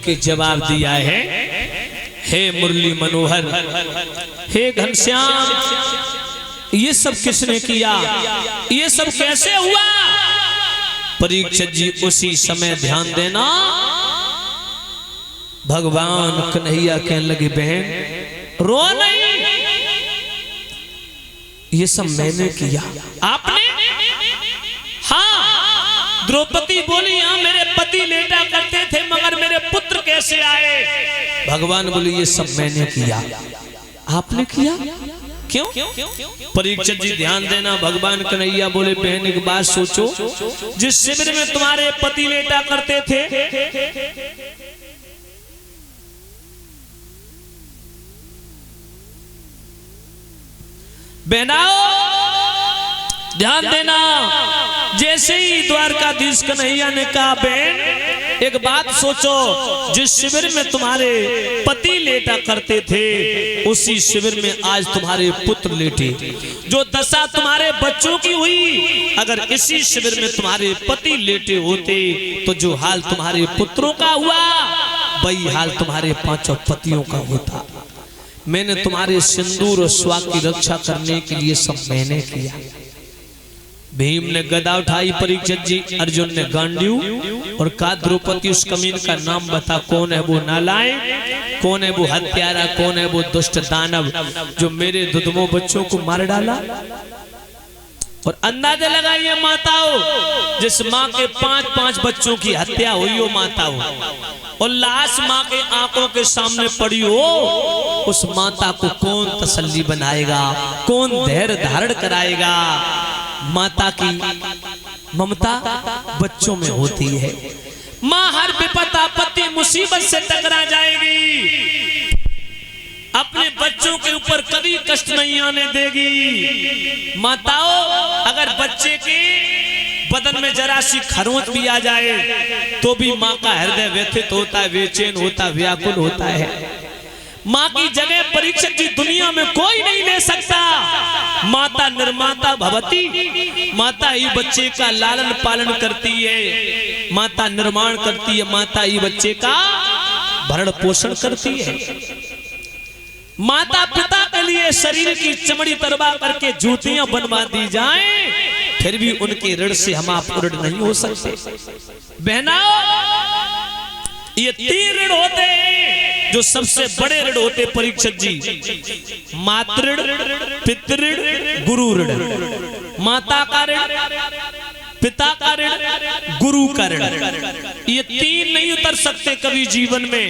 के जवाब दिया है, हे मुरली मनोहर, हे घनश्याम, ये सब किसने किया, ये सब कैसे हुआ? परीक्षित जी उसी समय ध्यान देना, भगवान कन्हैया कहने लगे, बहन रो नहीं, ये सब मैंने किया। आपने? हाँ। द्रौपदी बोली, हाँ मेरे पति लेटा करते थे, मगर मेरे पुत्र कैसे आए? भगवान बोले, ये सब मैंने किया। आपने किया? क्यों? परीक्षित जी ध्यान देना, भगवान कन्हैया बोले, बहन एक बात सोचो, जिस शिविर में तुम्हारे पति लेटा करते थे, बहनाओ ध्यान देना, जैसे ही द्वारकाधीश कन्हैया ने कहा, बहन एक बात सोचो, जिस शिविर में तुम्हारे पति लेटा करते थे, उसी शिविर में आज तुम्हारे पुत्र लेटे। जो दशा तुम्हारे बच्चों की हुई, अगर इसी शिविर में तुम्हारे पति लेटे होते, तो जो हाल तुम्हारे पुत्रों का हुआ, वही हाल तुम्हारे पांचों पतियों का होता। मैंने तुम्हारे सिंदूर और स्वाग की रक्षा करने के लिए सब मैंने किया। भीम ने गदा उठाई, परीक्षित जी, अर्जुन ने गांडीव, और कहा, द्रौपदी उस कमीन का नाम बता, कौन है वो नालायक, कौन है वो हत्यारा, कौन है वो दुष्ट दानव जो मेरे दुधमो बच्चों को मार डाला? और अंदाजा लगाइए माताओं, जिस माँ के 5-5 बच्चों की हत्या हुई हो माताओं, और लाश माँ के आंखों के सामने पड़ी हो, उस माता को कौन तसल्ली बनाएगा, कौन धैर्य धारण कराएगा? माता की ममता बच्चों में होती है। माँ हर विपत आपत्ति मुसीबत से टकरा जाएगी, अपने बच्चों के ऊपर कभी कष्ट नहीं आने देगी। माताओं, अगर बच्चे के बदन में जरा सी खरोंच भी आ जाए, तो भी माँ का हृदय व्यथित होता है, बेचैन होता है, व्याकुल होता है। माँ की जगह परीक्षित जी दुनिया में कोई नहीं ले सकता। माता निर्माता भवती, माता ही बच्चे का लालन पालन करती है, माता निर्माण करती है, माता ही बच्चे का भरण पोषण करती है। माता पिता के लिए शरीर की चमड़ी तरबा करके जूतियां बनवा दी जाएं, फिर भी उनके ऋण से हम आप ऋण नहीं हो सकते। बहनाओ, ये 3 ऋण होते हैं जो सबसे बड़े ऋण होते परीक्षित जी, मातृ ऋण, पितृ गुरु ऋण। माता का ऋण, पिता का ऋण, गुरु का ऋण, ये 3 नहीं उतर सकते कभी जीवन में।